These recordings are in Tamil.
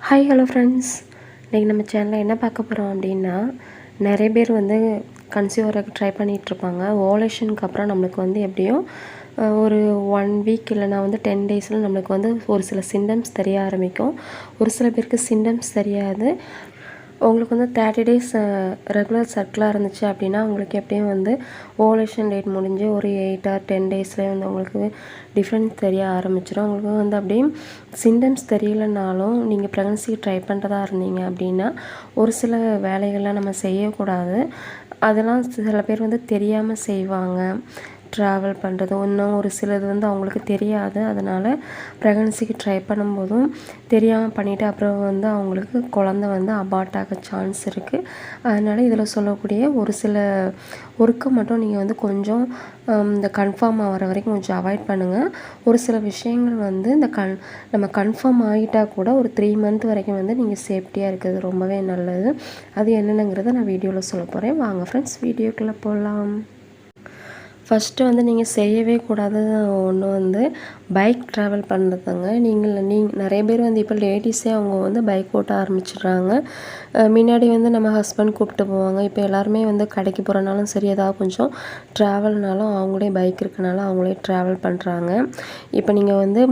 ஹாய் ஹலோ ஃப்ரெண்ட்ஸ், இன்றைக்கி நம்ம சேனலில் என்ன பார்க்க போகிறோம் அப்படின்னா, நிறைய பேர் வந்து கன்சீவ் ஆகிறதுக்கு ட்ரை பண்ணிகிட்ருப்பாங்க. ஓவலேஷனுக்கு அப்புறம் நம்மளுக்கு வந்து எப்படியும் ஒரு 1 வீக் இல்லைனா வந்து 10 டேஸில் நம்மளுக்கு வந்து ஒரு சில சிம்டம்ஸ் தெரிய ஆரம்பிக்கும். ஒரு சில பேருக்கு சிம்டம்ஸ் தெரியாது. உங்களுக்கு வந்து 30 டேஸ் ரெகுலர் சர்க்கிளாக இருந்துச்சு அப்படின்னா, உங்களுக்கு எப்படியும் வந்து ஓவலேஷன் டேட் முடிஞ்சு ஒரு 8 ஆர் 10 டேஸ்லேயே வந்து உங்களுக்கு டிஃப்ரெண்ட் தெரிய ஆரம்பிச்சிடும். உங்களுக்கு வந்து அப்படியே சிம்டம்ஸ் தெரியலனாலும் நீங்கள் ப்ரெக்னன்சி ட்ரை பண்ணுறதா இருந்தீங்க அப்படின்னா, ஒரு சில வேலைகள்லாம் நம்ம செய்யக்கூடாது. அதெல்லாம் சில பேர் வந்து தெரியாமல் செய்வாங்க. ட்ராவல் பண்ணுறது இன்னும் ஒரு சிலது வந்து அவங்களுக்கு தெரியாது. அதனால் ப்ரெக்னன்சிக்கு ட்ரை பண்ணும்போதும் தெரியாமல் பண்ணிவிட்டு அப்புறம் வந்து அவங்களுக்கு குழந்த வந்து அபார்ட் ஆக சான்ஸ் இருக்குது. அதனால் இதில் சொல்லக்கூடிய ஒரு சில ஒர்க்கை மட்டும் நீங்கள் வந்து கொஞ்சம் இந்த கன்ஃபார்ம் ஆகிற வரைக்கும் கொஞ்சம் அவாய்ட் பண்ணுங்கள். ஒரு சில விஷயங்கள் வந்து இந்த நம்ம கன்ஃபார்ம் ஆகிட்டால் கூட ஒரு 3 மந்த் வரைக்கும் வந்து நீங்கள் சேஃப்டியாக இருக்கிறது ரொம்பவே நல்லது. அது என்னென்னங்கிறத நான் வீடியோவில் சொல்ல போகிறேன். வாங்க ஃப்ரெண்ட்ஸ், வீடியோக்குள்ளே போகலாம். ஃபஸ்ட்டு வந்து நீங்கள் செய்யவே கூடாது ஒன்று வந்து பைக் ட்ராவல் பண்ணுறதுங்க. நிறைய பேர் வந்து இப்போ லேடிஸே அவங்க வந்து பைக் ஓட்ட ஆரம்பிச்சிடுறாங்க. முன்னாடி வந்து நம்ம ஹஸ்பண்ட் கூப்பிட்டு போவாங்க. இப்போ எல்லாருமே வந்து கடைக்கு போகிறனாலும் சரி, ஏதாவது கொஞ்சம் ட்ராவல்னாலும் அவங்களே பைக் இருக்கனால அவங்களே ட்ராவல் பண்ணுறாங்க. இப்போ நீங்கள் வந்து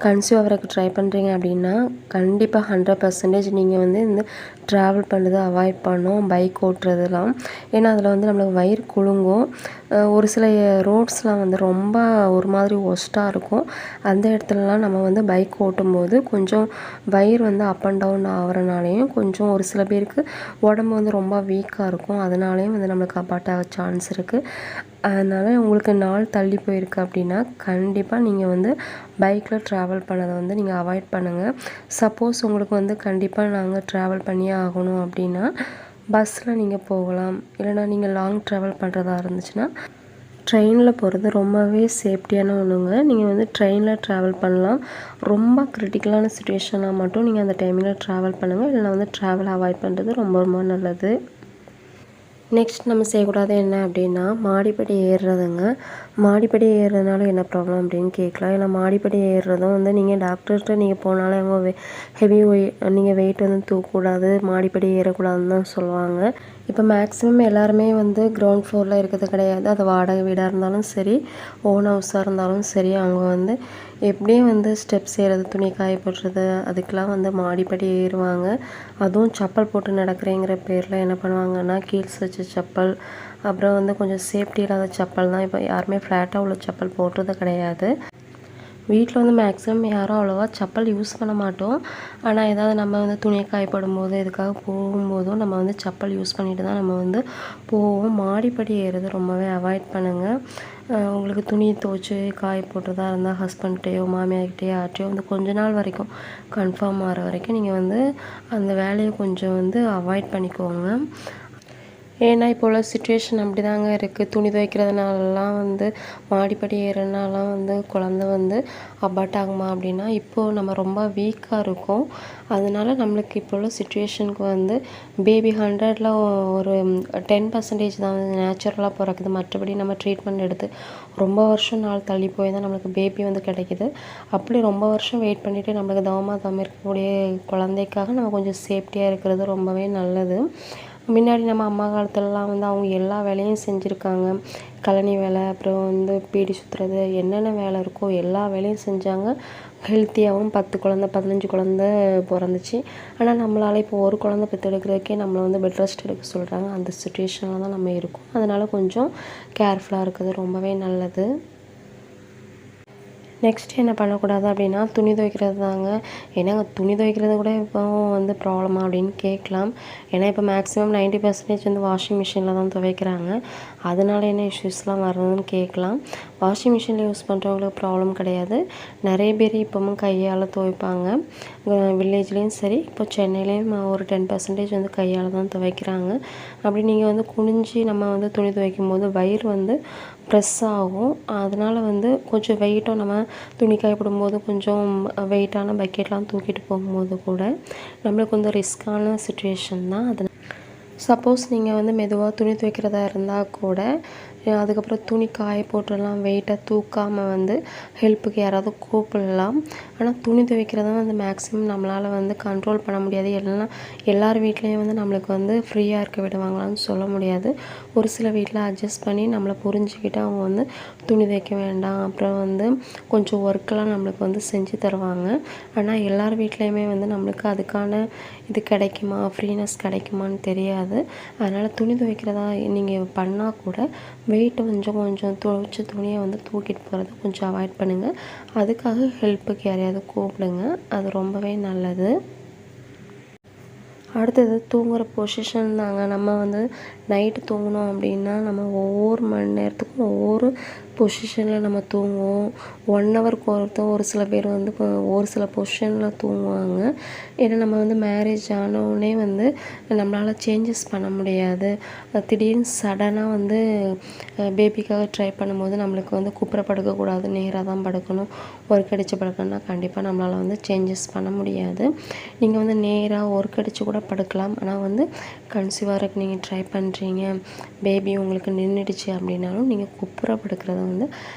கன்சீவ் ஆகிறதுக்கு ட்ரை பண்ணுறீங்க அப்படின்னா கண்டிப்பாக 100% நீங்கள் வந்து இந்த ட்ராவல் பண்ணுறதை அவாய்ட் பண்ணணும், பைக் ஓட்டுறதுலாம். ஏன்னா அதில் வந்து நம்மளுக்கு வயிறு குலுங்கும். ஒரு சில ரோட்ஸ்லாம் வந்து ரொம்ப ஒரு மாதிரி ஒஸ்ட்டாக இருக்கும். அந்த இடத்துலலாம் நம்ம வந்து பைக் ஓட்டும்போது கொஞ்சம் வயிறு வந்து அப் அண்ட் டவுன் ஆகிறனாலையும் கொஞ்சம் ஒரு சில பேருக்கு உடம்பு வந்து ரொம்ப வீக்காக இருக்கும். அதனாலேயும் வந்து நம்மளுக்கு அபார்ட் ஆக சான்ஸ் இருக்குது. அதனால் உங்களுக்கு நாள் தள்ளி போயிருக்கு அப்படின்னா கண்டிப்பாக நீங்கள் வந்து பைக்கில் ட்ராவல் பண்ணதை வந்து நீங்கள் அவாய்ட் பண்ணுங்கள். சப்போஸ் உங்களுக்கு வந்து கண்டிப்பாக நாங்கள் ட்ராவல் பண்ணியே ஆகணும் அப்படின்னா பஸ்ஸில் நீங்கள் போகலாம். இல்லைனா நீங்கள் லாங் ட்ராவல் பண்ணுறதா இருந்துச்சுன்னா ட்ரெயினில் போகிறது ரொம்பவே சேஃப்டியான ஒன்றுங்க. நீங்கள் வந்து ட்ரெயினில் ட்ராவல் பண்ணலாம். ரொம்ப கிரிட்டிக்கலான சுச்சுவேஷனாக மட்டும் நீங்கள் அந்த டைமில் ட்ராவல் பண்ணுங்கள். இல்லைனா வந்து ட்ராவல் அவாய்ட் பண்ணுறது ரொம்ப ரொம்ப நல்லது. நெக்ஸ்ட் நம்ம செய்யக்கூடாது என்ன அப்படின்னா மாடிப்படி ஏறுறதுங்க. மாடிப்படி ஏறுறதுனால என்ன ப்ராப்ளம் அப்படின்னு கேட்கலாம். ஏன்னா மாடிப்படி ஏறுறதும் வந்து நீங்கள் டாக்டர்கிட்ட நீங்கள் போனாலே அவங்க ஹெவி நீங்கள் வெயிட் வந்து தூக்கக்கூடாது, மாடிப்படி ஏறக்கூடாதுன்னு தான் சொல்லுவாங்க. இப்போ மேக்ஸிமம் எல்லாருமே வந்து கிரவுண்ட் ஃப்ளோரில் இருக்கிறது கிடையாது. அது வாடகை வீடாக இருந்தாலும் சரி, ஓன் ஹவுஸாக இருந்தாலும் சரி, அவங்க வந்து எப்படியும் வந்து ஸ்டெப்ஸ் ஏறுறது, துணி காய போடுறது, அதுக்கெலாம் வந்து மாடிப்படி ஏறுவாங்க. அதுவும் செப்பல் போட்டு நடக்கிறேங்கிற பேரில் என்ன பண்ணுவாங்கன்னா கீல்ஸ் வச்ச செப்பல், அப்புறம் வந்து கொஞ்சம் சேஃப்டி இல்லாத செப்பல் தான். இப்போ யாருமே ஃப்ளாட்டாக உள்ள செப்பல் போடுறது கிடையாது. வீட்டில் வந்து மேக்ஸிமம் யாரும் அவ்வளோவா செப்பல் யூஸ் பண்ண மாட்டோம். ஆனால் ஏதாவது நம்ம வந்து துணியை காயப்படும் போது இதுக்காக போகும்போதும் நம்ம வந்து செப்பல் யூஸ் பண்ணிட்டு தான் நம்ம வந்து போவோம். மாடிப்படி ஏறுறது ரொம்பவே அவாய்ட் பண்ணுங்கள். உங்களுக்கு துணி துவைச்சி காய போட்டுறதா இருந்தால் ஹஸ்பண்ட்கிட்டையோ மாமியார்கிட்டையோ யார்கிட்டையோ வந்து கொஞ்ச நாள் வரைக்கும் கன்ஃபார்ம் ஆகிற வரைக்கும் நீங்கள் வந்து அந்த வேலையை கொஞ்சம் வந்து அவாய்ட் பண்ணிக்கோங்க. ஏன்னா இப்போ உள்ள சுச்சுவேஷன் அப்படி தாங்க இருக்குது. துணி துவைக்கிறதுனாலலாம் வந்து மாடிப்படி ஏறுறதுனாலாம் வந்து குழந்த வந்து அபார்ட் ஆகுமா அப்படின்னா இப்போது நம்ம ரொம்ப வீக்காக இருக்கோம். அதனால நம்மளுக்கு இப்போ உள்ள சுச்சுவேஷனுக்கு வந்து பேபி 100ல் ஒரு 10% தான் வந்து நேச்சுரலாக பிறக்குது. மற்றபடி நம்ம ட்ரீட்மெண்ட் எடுத்து ரொம்ப வருஷம் நாள் தள்ளி போய் தான் நம்மளுக்கு பேபி வந்து கிடைக்கிது. அப்படி ரொம்ப வருஷம் வெயிட் பண்ணிவிட்டு நம்மளுக்கு தவம் இருக்கக்கூடிய குழந்தைக்காக நம்ம கொஞ்சம் சேஃப்டியாக இருக்கிறது ரொம்பவே நல்லது. முன்னாடி நம்ம அம்மா காலத்துலலாம் வந்து அவங்க எல்லா வேலையும் செஞ்சுருக்காங்க. கழனி வேலை, அப்புறம் வந்து பீடி சுற்றுறது, என்னென்ன வேலை இருக்கோ எல்லா வேலையும் செஞ்சாங்க. ஹெல்த்தியாகவும் 10 குழந்த 15 குழந்த பிறந்துச்சு. ஆனால் நம்மளால் இப்போ ஒரு குழந்த பெற்றெடுக்கிறதுக்கே நம்மளை வந்து பெட் ரெஸ்ட் எடுக்க சொல்கிறாங்க. அந்த சுச்சுவேஷனில் தான் நம்ம இருக்கோம். அதனால் கொஞ்சம் கேர்ஃபுல்லாக இருக்கிறது ரொம்பவே நல்லது. நெக்ஸ்ட் என்ன பண்ணக்கூடாது அப்படின்னா துணி துவைக்கிறது தாங்க. ஏன்னா துணி துவைக்கிறது கூட இப்போ வந்து ப்ராப்ளமா அப்படின்னு கேட்கலாம். ஏன்னா இப்போ மேக்ஸிமம் 90% வந்து வாஷிங் மிஷினில் தான் துவைக்கிறாங்க. அதனால என்ன இஷ்யூஸ்லாம் வருதுன்னு கேட்கலாம். வாஷிங் மிஷினில் யூஸ் பண்ணுறவங்களுக்கு ப்ராப்ளம் கிடையாது. நிறைய பேர் இப்போவும் கையால் துவைப்பாங்க. வில்லேஜ்லேயும் சரி, இப்போ சென்னையிலேயும் ஒரு 10% வந்து கையால் தான் துவைக்கிறாங்க. அப்படி நீங்கள் வந்து குனிஞ்சு நம்ம வந்து துணி துவைக்கும் போது வயிறு வந்து ப்ரெஸ் ஆகும். அதனால் வந்து கொஞ்சம் வெயிட்டும் நம்ம துணி காயப்படும்போது கொஞ்சம் வெயிட்டான பக்கெட்லாம் தூக்கிட்டு போகும்போது கூட நம்மளுக்கு கொஞ்சம் ரிஸ்க்கான சுச்சுவேஷன் தான். அது சப்போஸ் நீங்கள் வந்து மெதுவாக துணி துவைக்கிறதா இருந்தால் கூட அதுக்கப்புறம் துணி காய போட்டுடலாம், வெயிட்டாக தூக்காமல் வந்து ஹெல்ப்புக்கு யாராவது கூப்பிடலாம். ஆனால் துணி துவைக்கிறத வந்து மேக்ஸிமம் நம்மளால் வந்து கண்ட்ரோல் பண்ண முடியாது. எல்லார் வீட்லேயும் வந்து நம்மளுக்கு வந்து ஃப்ரீயாக இருக்க விடுவாங்களான்னு சொல்ல முடியாது. ஒரு சில வீட்டில் அட்ஜஸ்ட் பண்ணி நம்மளை புரிஞ்சுக்கிட்டு அவங்க வந்து துணி துவைக்க வேண்டாம், அப்புறம் வந்து கொஞ்சம் ஒர்க்கெலாம் நம்மளுக்கு வந்து செஞ்சு தருவாங்க. ஆனால் எல்லார் வீட்லேயுமே வந்து நம்மளுக்கு அதுக்கான இது கிடைக்குமா, ஃப்ரீனஸ் கிடைக்குமான்னு தெரியாது. அதனால் துணி துவைக்கிறதா நீங்கள் பண்ணால் கூட வெயிட் கொஞ்சம் கொஞ்சம் துவைச்ச துணியை வந்து தூக்கிட்டு போகிறத கொஞ்சம் அவாய்ட் பண்ணுங்கள். அதுக்காக ஹெல்ப்புக்கு யாரையாவது கூப்பிடுங்க, அது ரொம்பவே நல்லது. அடுத்தது தூங்குகிற பொசிஷன் தாங்க. நம்ம வந்து நைட்டு தூங்கினோம் அப்படின்னா நம்ம ஒவ்வொரு மணி நேரத்துக்கும் ஒவ்வொரு பொசிஷனில் நம்ம தூங்குவோம். 1 ஹவருக்கு ஒரு சில பேர் வந்து ஒரு சில பொசிஷனில் தூங்குவாங்க. ஏன்னா நம்ம வந்து மேரேஜ் ஆனவுடனே வந்து நம்மளால் சேஞ்சஸ் பண்ண முடியாது. திடீர்னு சடனாக வந்து பேபிக்காக ட்ரை பண்ணும்போது நம்மளுக்கு வந்து குப்புற படுக்கக்கூடாது, நேராக தான் படுக்கணும். ஒர்க்கடிச்சு படுக்கணும்னா கண்டிப்பாக நம்மளால் வந்து சேஞ்சஸ் பண்ண முடியாது. நீங்கள் வந்து நேராக ஒர்க்கடிச்சு கூட படுக்கலாம். ஆனால் வந்து கன்சீவ் ஆகிறதுக்கு நீங்கள் ட்ரை பண்ணுறீங்க, பேபி உங்களுக்கு நின்றுடுச்சு அப்படின்னாலும் நீங்கள் குப்புற படுக்கிறத வந்து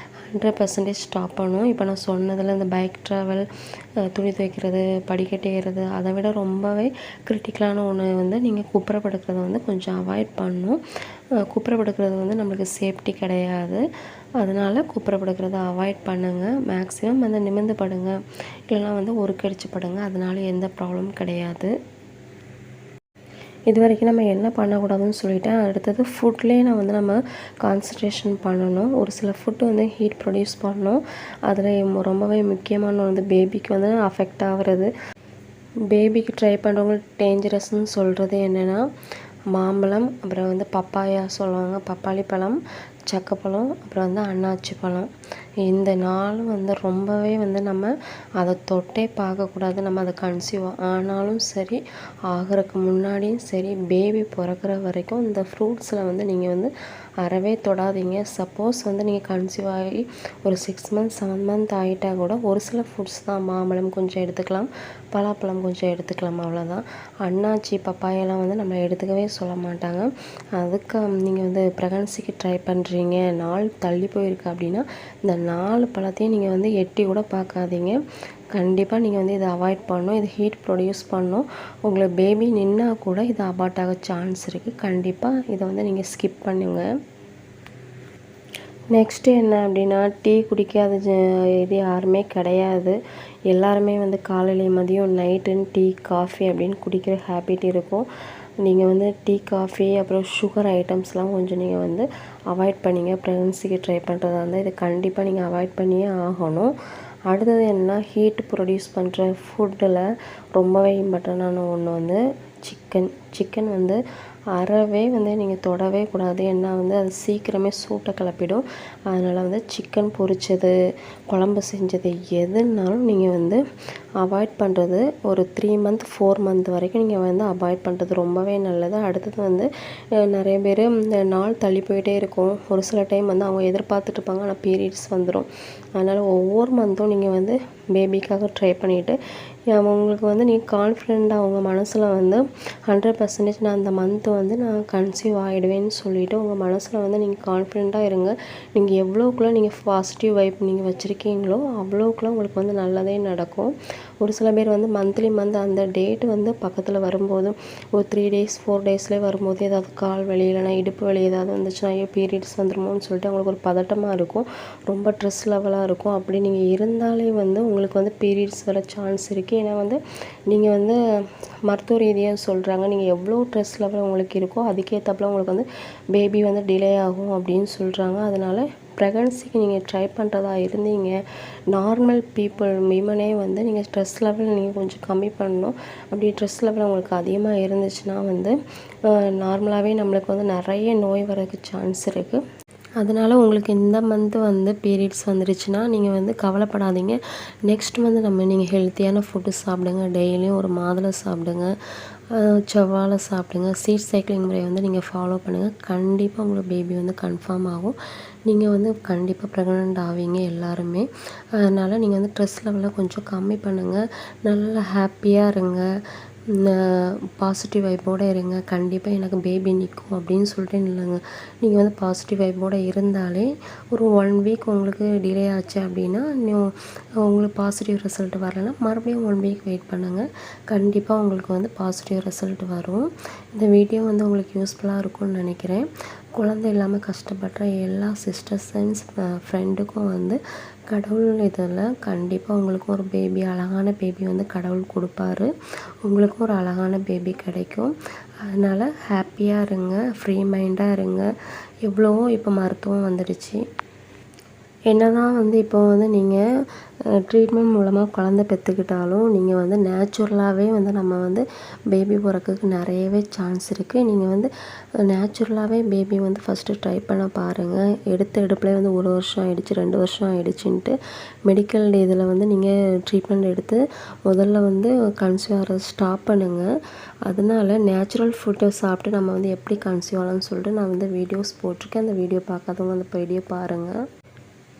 100% ஸ்டாப் பண்ணணும். இப்போ நான் சொன்னதில் இந்த பைக் ட்ராவல், துணி துவைக்கிறது, படிக்கட்டு ஏறுறது, அதை விட ரொம்பவே கிரிட்டிக்கலான ஒன்று வந்து நீங்கள் குப்புற படுக்கிறத வந்து கொஞ்சம் அவாய்ட் பண்ணணும். குப்புற படுக்கிறது வந்து நம்மளுக்கு சேஃப்டி கிடையாது. அதனால் குப்புற படுக்கிறத அவாய்ட் பண்ணுங்கள். மேக்ஸிமம் வந்து நிமிர்ந்து படுங்க, இல்லைனா வந்து ஒருக்கடிச்சு படுங்க. அதனால எந்த ப்ராப்ளமும் கிடையாது. இது வரைக்கும் நம்ம என்ன பண்ணக்கூடாதுன்னு சொல்லிட்டேன். அடுத்தது ஃபுட்லேயே நம்ம கான்சன்ட்ரேஷன் பண்ணணும். ஒரு சில ஃபுட்டு வந்து ஹீட் ப்ரொடியூஸ் பண்ணணும். அதில் ரொம்பவே முக்கியமான வந்து பேபிக்கு வந்து அஃபெக்ட் ஆகிறது. பேபிக்கு ட்ரை பண்ணுறவங்க டேஞ்சரஸ்ன்னு சொல்கிறது என்னென்னா, மாம்பழம், அப்புறம் வந்து பப்பாயா சொல்லுவாங்க, பப்பாளி பழம், சக்கப்பழம், அப்புறம் வந்து அன்னாச்சி பழம். இந்த 4 வந்து ரொம்பவே வந்து நம்ம அதை தொட்டே பார்க்கக்கூடாது. நம்ம அதை கன்சீவ் ஆனாலும் சரி, ஆகிறதுக்கு முன்னாடியும் சரி, பேபி பிறக்கிற வரைக்கும் இந்த ஃப்ரூட்ஸில் வந்து நீங்கள் வந்து அறவே தொடாதீங்க. சப்போஸ் வந்து நீங்கள் கன்சீவ் ஆகி ஒரு 6 மந்த்ஸ் 7 மந்த் ஆகிட்டால் கூட ஒரு சில ஃப்ரூட்ஸ் தான், மாம்பழம் கொஞ்சம் எடுத்துக்கலாம், பலாப்பழம் கொஞ்சம் எடுத்துக்கலாம், அவ்வளோதான். அன்னாச்சி பப்பாயெல்லாம் வந்து நம்ம எடுத்துக்கவே சொல்ல மாட்டாங்க. அதுக்கு நீங்கள் வந்து ப்ரெக்னன்சிக்கு ட்ரை பண்ணுறீங்க, நாள் தள்ளி போயிருக்கு அப்படின்னா இந்த 4 பழத்தையும் நீங்கள் வந்து எட்டி கூட பார்க்காதீங்க. கண்டிப்பாக நீங்கள் வந்து இதை அவாய்ட் பண்ணணும். இது ஹீட் ப்ரொடியூஸ் பண்ணணும். உங்களுக்கு பேபி நின்னா கூட இது அபார்ட் ஆக சான்ஸ் இருக்குது. கண்டிப்பாக இதை வந்து நீங்கள் ஸ்கிப் பண்ணுங்க. நெக்ஸ்ட்டு என்ன அப்படின்னா, டீ குடிக்காத இது யாருமே கிடையாது. எல்லாருமே வந்து காலையில மதியம் நைட்டுன்னு டீ காஃபி அப்படின்னு குடிக்கிற ஹேபிட் இருக்கும். நீங்கள் வந்து டீ காஃபி அப்புறம் சுகர் ஐட்டம்ஸ்லாம் கொஞ்சம் நீங்கள் வந்து அவாய்ட் பண்ணிங்க. ப்ரெக்னன்சிக்கு ட்ரை பண்ணுறதா இருந்தால் இதை கண்டிப்பாக நீங்கள் அவாய்ட் பண்ணியே ஆகணும். அடுத்தது என்னென்னா, ஹீட் ப்ரொடியூஸ் பண்ணுற ஃபுட்டில் ரொம்பவே இம்பார்ட்டண்டான ஒன்று வந்து சிக்கன் வந்து அறவே வந்து நீங்கள் தொடவே கூடாது. ஏன்னா வந்து அது சீக்கிரமே சூட்டை கிளப்பிடும். அதனால் வந்து சிக்கன் பொரிச்சது, குழம்பு செஞ்சது எதுனாலும் நீங்கள் வந்து அவாய்ட் பண்ணுறது ஒரு 3 மந்த் 4 மந்த் வரைக்கும் நீங்கள் வந்து அவாய்ட் பண்ணுறது ரொம்பவே நல்லது. அடுத்தது வந்து நிறைய பேர் இந்த நாள் தள்ளி போயிட்டே இருக்கும். ஒரு சில டைம் வந்து அவங்க எதிர்பார்த்துட்டு இருப்பாங்க, ஆனால் பீரியட்ஸ் வந்துடும். அதனால் ஒவ்வொரு மந்த்தும் நீங்கள் வந்து பேபிக்காக ட்ரை பண்ணிவிட்டு அவங்களுக்கு வந்து நீங்கள் கான்ஃபிடெண்ட்டாக அவங்க மனசில் வந்து 100% நான் அந்த மந்த்து வந்து நான் கன்சீவ் ஆகிடுவேன்னு சொல்லிவிட்டு உங்கள் மனசில் வந்து நீங்கள் கான்ஃபிடெண்ட்டாக இருங்க. நீங்கள் எவ்வளோக்குள்ள நீங்கள் பாசிட்டிவ் வைப் நீங்கள் வச்சுருக்கீங்களோ அவ்வளோக்குள்ள உங்களுக்கு வந்து நல்லதே நடக்கும். ஒரு சில பேர் வந்து மந்த் அந்த டேட் வந்து பக்கத்தில் வரும்போது ஒரு 3 days 4 daysலேயே வரும்போது ஏதாவது கால் வலி இல்லைனா இடுப்பு வலி ஏதாவது வந்துச்சுன்னா ஐயோ பீரியட்ஸ் வந்துருமோன்னு சொல்லிட்டு அவங்களுக்கு ஒரு பதட்டமாக இருக்கும், ரொம்ப ட்ரெஸ் லெவலாக இருக்கும். அப்படி நீங்கள் இருந்தாலே வந்து உங்களுக்கு வந்து பீரியட்ஸ் வர சான்ஸ் இருக்குது. ஏன்னா வந்து நீங்கள் வந்து மருத்துவ ரீதியாக சொல்கிறாங்க, நீங்கள் எவ்வளோ ட்ரெஸ் லெவல் உங்களுக்கு இருக்கோ அதுக்கேற்றப்பல உங்களுக்கு வந்து பேபி வந்து டிலே ஆகும் அப்படின்னு சொல்கிறாங்க. அதனால் ப்ரெக்னன்சிக்கு நீங்கள் ட்ரை பண்ணுறதா இருந்தீங்க, நார்மல் விமனே வந்து நீங்கள் ஸ்ட்ரெஸ் லெவல் நீங்கள் கொஞ்சம் கம்மி பண்ணணும். அப்படி ஸ்ட்ரெஸ் லெவல் உங்களுக்கு அதிகமாக இருந்துச்சுன்னா வந்து நார்மலாகவே நம்மளுக்கு வந்து நிறைய நோய் வரதுக்கு சான்ஸ் இருக்குது. அதனால் உங்களுக்கு இந்த மந்த்து வந்து பீரியட்ஸ் வந்துடுச்சுன்னா நீங்கள் வந்து கவலைப்படாதீங்க. நெக்ஸ்ட் மந்த் நீங்கள் ஹெல்த்தியான ஃபுட்டு சாப்பிடுங்க. டெய்லியும் ஒரு மாதுளை சாப்பிடுங்க, செவ்வாழை சாப்பிடுங்க. சீட் சைக்கிளிங் முறையை வந்து நீங்கள் ஃபாலோ பண்ணுங்கள். கண்டிப்பாக உங்களுக்கு பேபி வந்து கன்ஃபார்ம் ஆகும். நீங்கள் வந்து கண்டிப்பாக ப்ரெக்னென்ட் ஆவீங்க எல்லாருமே. அதனால் நீங்கள் வந்து ஸ்ட்ரெஸ் லெவலை கொஞ்சம் கம்மி பண்ணுங்கள். நல்லா ஹாப்பியாக இருங்க. பாசிட்டிவ் வைப்போடு இருங்க. கண்டிப்பாக எனக்கு பேபி நிற்கும் அப்படின்னு சொல்லிட்டு இல்லைங்க. நீங்கள் வந்து பாசிட்டிவ் வைப்போடு இருந்தாலே ஒரு 1 வீக் உங்களுக்கு டிலே ஆச்சு அப்படின்னா உங்களுக்கு பாசிட்டிவ் ரிசல்ட் வரலைன்னா மறுபடியும் 1 வீக் வெயிட் பண்ணுங்கள். கண்டிப்பாக உங்களுக்கு வந்து பாசிட்டிவ் ரிசல்ட் வரும். இந்த வீடியோ வந்து உங்களுக்கு யூஸ்ஃபுல்லாக இருக்கும்னு நினைக்கிறேன். குழந்தை இல்லாமல் கஷ்டப்படுற எல்லா சிஸ்டர்ஸ் அண்ட் ஃப்ரெண்டுக்கும் வந்து கடவுள் இதில் கண்டிப்பாக உங்களுக்கு ஒரு பேபி, அழகான பேபி வந்து கடவுள் கொடுப்பாரு. உங்களுக்கும் ஒரு அழகான பேபி கிடைக்கும். அதனால் ஹாப்பியாக இருங்க, ஃப்ரீ மைண்டாக இருங்க. எவ்வளவோ இப்போ மருத்துவம் வந்துடுச்சு. என்னதான் வந்து இப்போ வந்து நீங்கள் ட்ரீட்மெண்ட் மூலமாக குழந்தை பெற்றுக்கிட்டாலும் நீங்கள் வந்து நேச்சுரலாகவே வந்து நம்ம வந்து பேபி பிறக்கிறதுக்கு நிறையவே சான்ஸ் இருக்குது. நீங்கள் வந்து நேச்சுரலாகவே பேபி வந்து ஃபஸ்ட்டு ட்ரை பண்ண பாருங்கள். எடுத்த எடுப்புலேயே வந்து 1 வருஷம் ஆகிடுச்சு, 2 வருஷம் ஆகிடுச்சின்ட்டு மெடிக்கல் இதில் வந்து நீங்கள் ட்ரீட்மெண்ட் எடுத்து முதல்ல வந்து கன்சீவ் ஆகிறத ஸ்டாப் பண்ணுங்கள். அதனால நேச்சுரல் ஃபுட்டை சாப்பிட்டு நம்ம வந்து எப்படி கன்சீவ் ஆகலாம்னு சொல்லிட்டு நான் வந்து வீடியோஸ் போட்டிருக்கேன். அந்த வீடியோ பார்க்காதவங்க அந்த வீடியோ பாருங்கள்.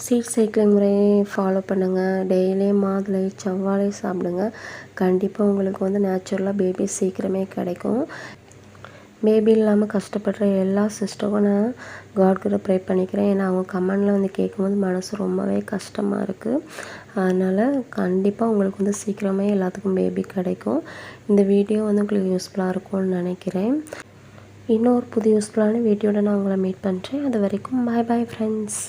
சீட் சைக்கிளிங் முறையை ஃபாலோ பண்ணுங்கள். டெய்லியும் மாதுளை, செவ்வாழை சாப்பிடுங்க. கண்டிப்பாக உங்களுக்கு வந்து நேச்சுரலாக பேபி சீக்கிரமே கிடைக்கும். பேபி இல்லாமல் கஷ்டப்படுற எல்லா சிஸ்டருக்கும் நான் காட்கிட்ட ப்ரே பண்ணிக்கிறேன். ஏன்னா அவங்க கமெண்டில் வந்து கேட்கும்போது மனசு ரொம்பவே கஷ்டமாக இருக்குது. அதனால் கண்டிப்பாக உங்களுக்கு வந்து சீக்கிரமே எல்லாத்துக்கும் பேபி கிடைக்கும். இந்த வீடியோ வந்து உங்களுக்கு யூஸ்ஃபுல்லாக இருக்கும்னு நினைக்கிறேன். இன்னொரு புது யூஸ்ஃபுல்லான வீடியோட நான் உங்களை மீட் பண்ணுறேன். அது வரைக்கும் பாய் பாய் ஃப்ரெண்ட்ஸ்.